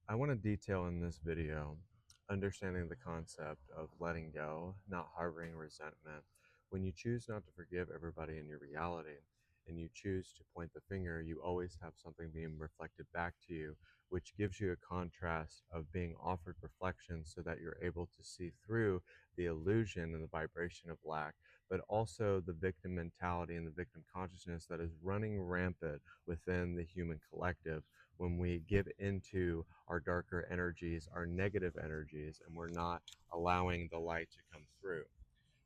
I want to detail in this video understanding the concept of letting go, not harboring resentment. When you choose not to forgive everybody in your reality and you choose to point the finger, you always have something being reflected back to you, which gives you a contrast of being offered reflection so that you're able to see through the illusion and the vibration of lack, but also the victim mentality and the victim consciousness that is running rampant within the human collective when we give into our darker energies, our negative energies, and we're not allowing the light to come through.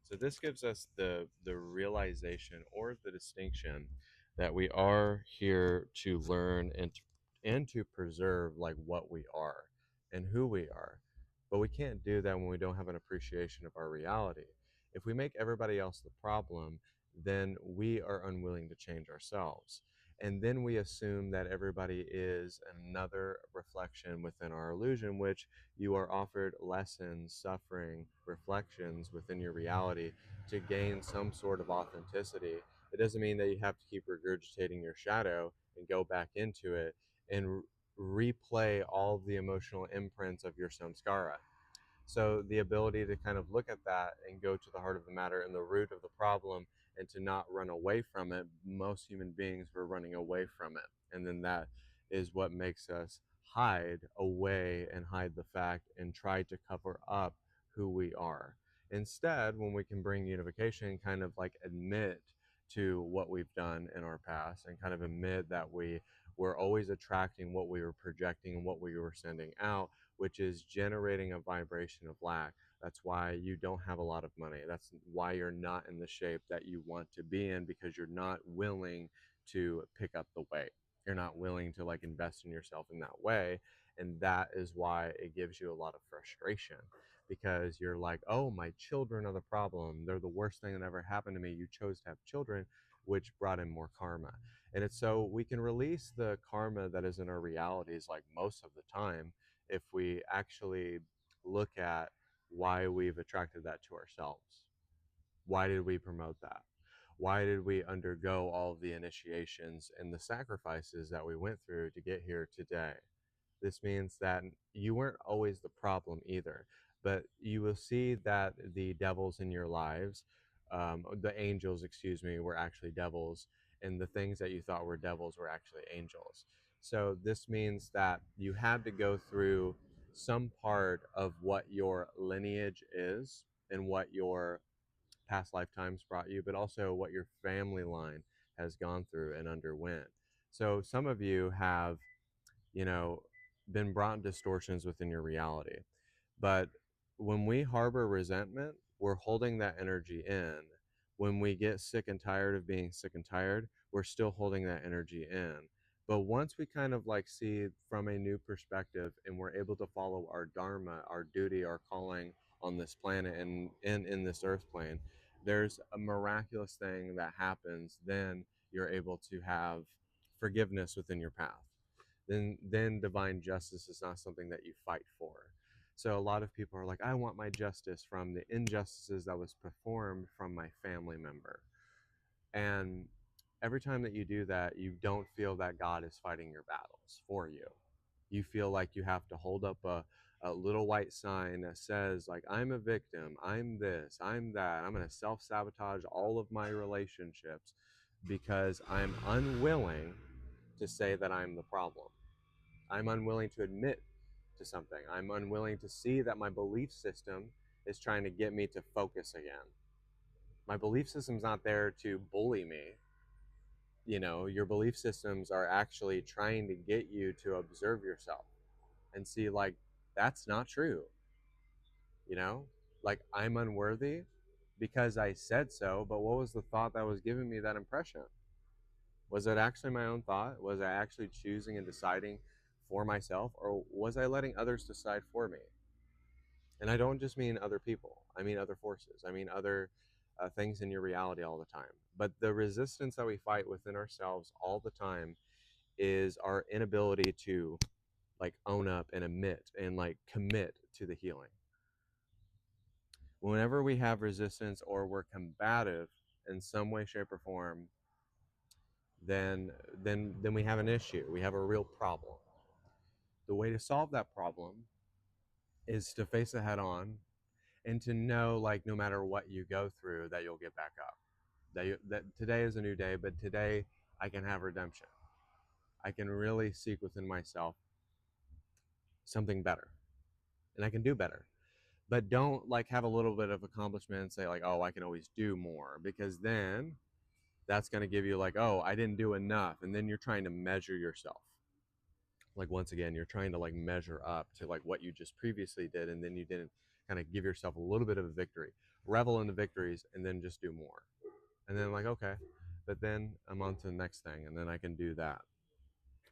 So this gives us the realization or the distinction that we are here to learn and to preserve like what we are and who we are. But we can't do that when we don't have an appreciation of our reality. If we make everybody else the problem, then we are unwilling to change ourselves. And then we assume that everybody is another reflection within our illusion, which you are offered lessons, suffering, reflections within your reality to gain some sort of authenticity. It doesn't mean that you have to keep regurgitating your shadow and go back into it and replay all the emotional imprints of your samskara. So the ability to kind of look at that and go to the heart of the matter and the root of the problem and to not run away from it. Most human beings were running away from it. And then that is what makes us hide away and hide the fact and try to cover up who we are. Instead, when we can bring unification, kind of like admit to what we've done in our past and kind of admit that we were always attracting what we were projecting and what we were sending out, which is generating a vibration of lack. That's why you don't have a lot of money. That's why you're not in the shape that you want to be in, because you're not willing to pick up the weight. You're not willing to like invest in yourself in that way. And that is why it gives you a lot of frustration, because you're like, oh, my children are the problem. They're the worst thing that ever happened to me. You chose to have children, which brought in more karma. And it's so we can release the karma that is in our realities like most of the time if we actually look at why we've attracted that to ourselves. Why did we promote that? Why did we undergo all of the initiations and the sacrifices that we went through to get here today? This means that you weren't always the problem either, but you will see that the devils in your lives, the angels, excuse me, were actually devils, and the things that you thought were devils were actually angels. So this means that you had to go through some part of what your lineage is and what your past lifetimes brought you, but also what your family line has gone through and underwent. So some of you have, you know, been brought distortions within your reality. But when we harbor resentment, we're holding that energy in. When we get sick and tired of being sick and tired, we're still holding that energy in. But once we kind of like see from a new perspective and we're able to follow our dharma, our duty, our calling on this planet and in this earth plane, there's a miraculous thing that happens. Then you're able to have forgiveness within your path. Then divine justice is not something that you fight for. So a lot of people are like, I want my justice from the injustices that was performed from my family member. And every time that you do that, you don't feel that God is fighting your battles for you. You feel like you have to hold up a little white sign that says, like, I'm a victim, I'm this, I'm that, I'm going to self-sabotage all of my relationships because I'm unwilling to say that I'm the problem. I'm unwilling to admit to something. I'm unwilling to see that my belief system is trying to get me to focus again. My belief system's not there to bully me. You know, your belief systems are actually trying to get you to observe yourself and see, like, that's not true. You know, like, I'm unworthy because I said so, but what was the thought that was giving me that impression? Was it actually my own thought? Was I actually choosing and deciding for myself, or was I letting others decide for me? And I don't just mean other people, I mean other forces, I mean other things in your reality all the time. But the resistance that we fight within ourselves all the time is our inability to like own up and admit and like commit to the healing. Whenever we have resistance or we're combative in some way, shape, or form, then we have an issue. We have a real problem. The way to solve that problem is to face it head on and to know, like, no matter what you go through, that you'll get back up. That today is a new day, but today I can have redemption. I can really seek within myself something better, and I can do better. But don't like have a little bit of accomplishment and say like, oh, I can always do more, because then that's going to give you like, oh, I didn't do enough, and then you're trying to measure yourself. Like once again, you're trying to like measure up to like what you just previously did, and then you didn't kind of give yourself a little bit of a victory. Revel in the victories, and then just do more. And then like, okay, but then I'm on to the next thing, and then I can do that,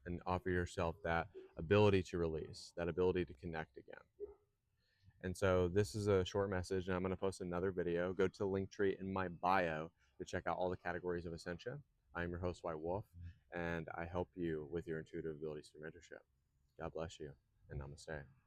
and offer yourself that ability to release, that ability to connect again. And so this is a short message, and I'm going to post another video. Go to the link tree in my bio to check out all the categories of Essentia. I'm your host, White Wolf, and I help you with your intuitive abilities through mentorship. God bless you, and namaste.